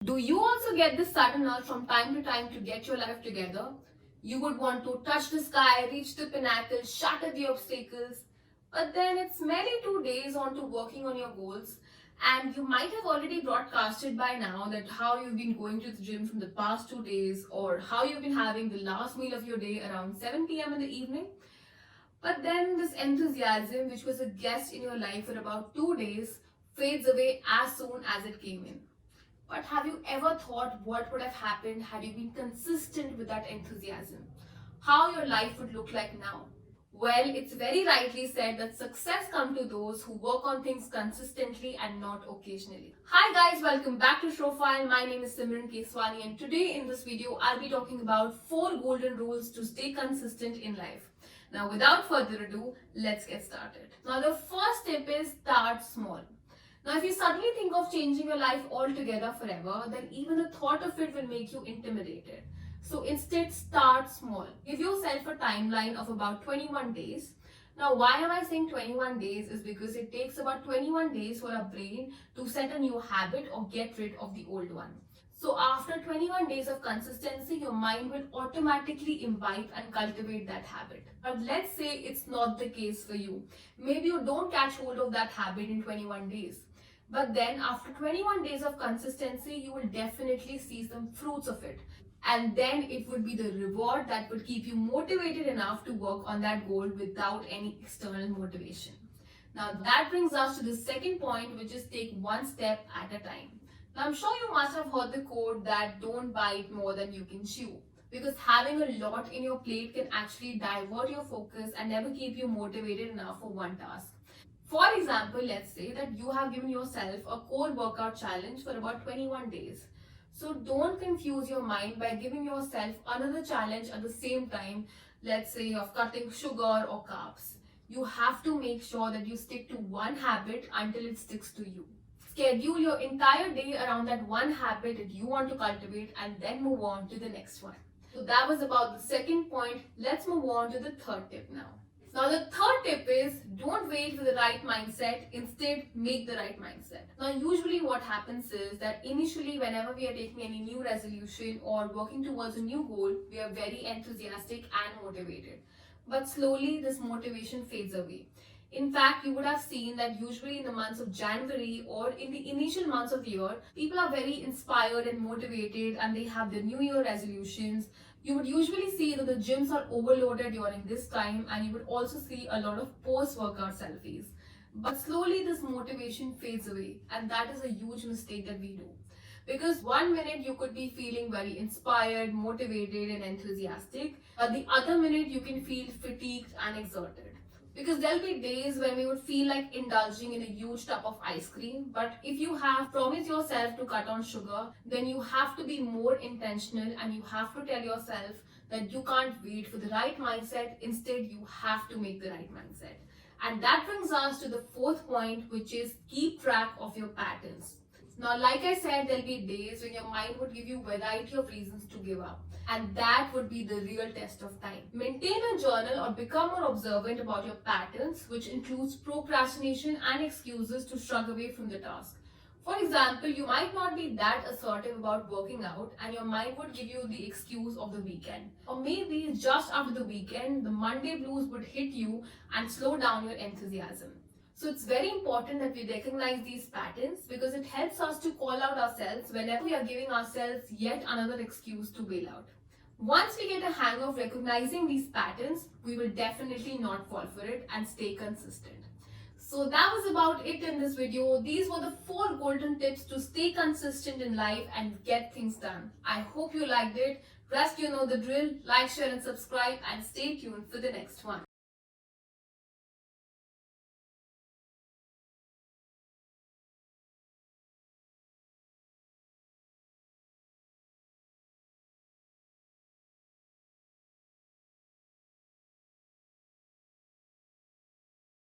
Do you also get this sudden urge from time to time to get your life together? You would want to touch the sky, reach the pinnacle, shatter the obstacles, but then it's merely 2 days on to working on your goals, and you might have already broadcasted by now that how you've been going to the gym from the past 2 days, or how you've been having the last meal of your day around 7 p.m. in the evening. But then this enthusiasm, which was a guest in your life for about 2 days, fades away as soon as it came in. But have you ever thought what would have happened had you been consistent with that enthusiasm? How your life would look like now? Well, it's very rightly said that success comes to those who work on things consistently and not occasionally. Hi guys, welcome back to Shrofile. My name is Simran Keswani, and today in this video I'll be talking about 4 golden rules to stay consistent in life. Now without further ado, let's get started. Now the first tip is start small. Now, if you suddenly think of changing your life altogether forever, then even the thought of it will make you intimidated. So instead, start small. Give yourself a timeline of about 21 days. Now, why am I saying 21 days? Is because it takes about 21 days for our brain to set a new habit or get rid of the old one. So after 21 days of consistency, your mind will automatically imbibe and cultivate that habit. But let's say it's not the case for you. Maybe you don't catch hold of that habit in 21 days. But then after 21 days of consistency, you will definitely see some fruits of it. And then it would be the reward that would keep you motivated enough to work on that goal without any external motivation. Now that brings us to the second point, which is take one step at a time. Now I'm sure you must have heard the quote that don't bite more than you can chew. Because having a lot in your plate can actually divert your focus and never keep you motivated enough for one task. For example, let's say that you have given yourself a core workout challenge for about 21 days. So don't confuse your mind by giving yourself another challenge at the same time, let's say of cutting sugar or carbs. You have to make sure that you stick to one habit until it sticks to you. Schedule your entire day around that one habit that you want to cultivate and then move on to the next one. So that was about the second point. Let's move on to the third tip now. Now the third tip is don't wait for the right mindset, instead make the right mindset. Now usually what happens is that initially whenever we are taking any new resolution or working towards a new goal, we are very enthusiastic and motivated. But slowly this motivation fades away. In fact, you would have seen that usually in the months of January or in the initial months of the year, people are very inspired and motivated and they have their New Year resolutions. You would usually see that the gyms are overloaded during this time, and you would also see a lot of post-workout selfies. But slowly this motivation fades away, and that is a huge mistake that we do. Because one minute you could be feeling very inspired, motivated and enthusiastic, but the other minute you can feel fatigued and exhausted. Because there'll be days when we would feel like indulging in a huge tub of ice cream, but if you have promised yourself to cut on sugar, then you have to be more intentional and you have to tell yourself that you can't wait for the right mindset. Instead, you have to make the right mindset. And that brings us to the fourth point, which is keep track of your patterns. Now, like I said, there'll be days when your mind would give you a variety of reasons to give up. And that would be the real test of time. Maintain a journal or become more observant about your patterns, which includes procrastination and excuses to shrug away from the task. For example, you might not be that assertive about working out and your mind would give you the excuse of the weekend. Or maybe just after the weekend, the Monday blues would hit you and slow down your enthusiasm. So it's very important that we recognize these patterns because it helps us to call out ourselves whenever we are giving ourselves yet another excuse to bail out. Once we get a hang of recognizing these patterns, we will definitely not fall for it and stay consistent. So that was about it in this video. These were the 4 golden tips to stay consistent in life and get things done. I hope you liked it. Rest you know the drill. Like, share and subscribe and stay tuned for the next one.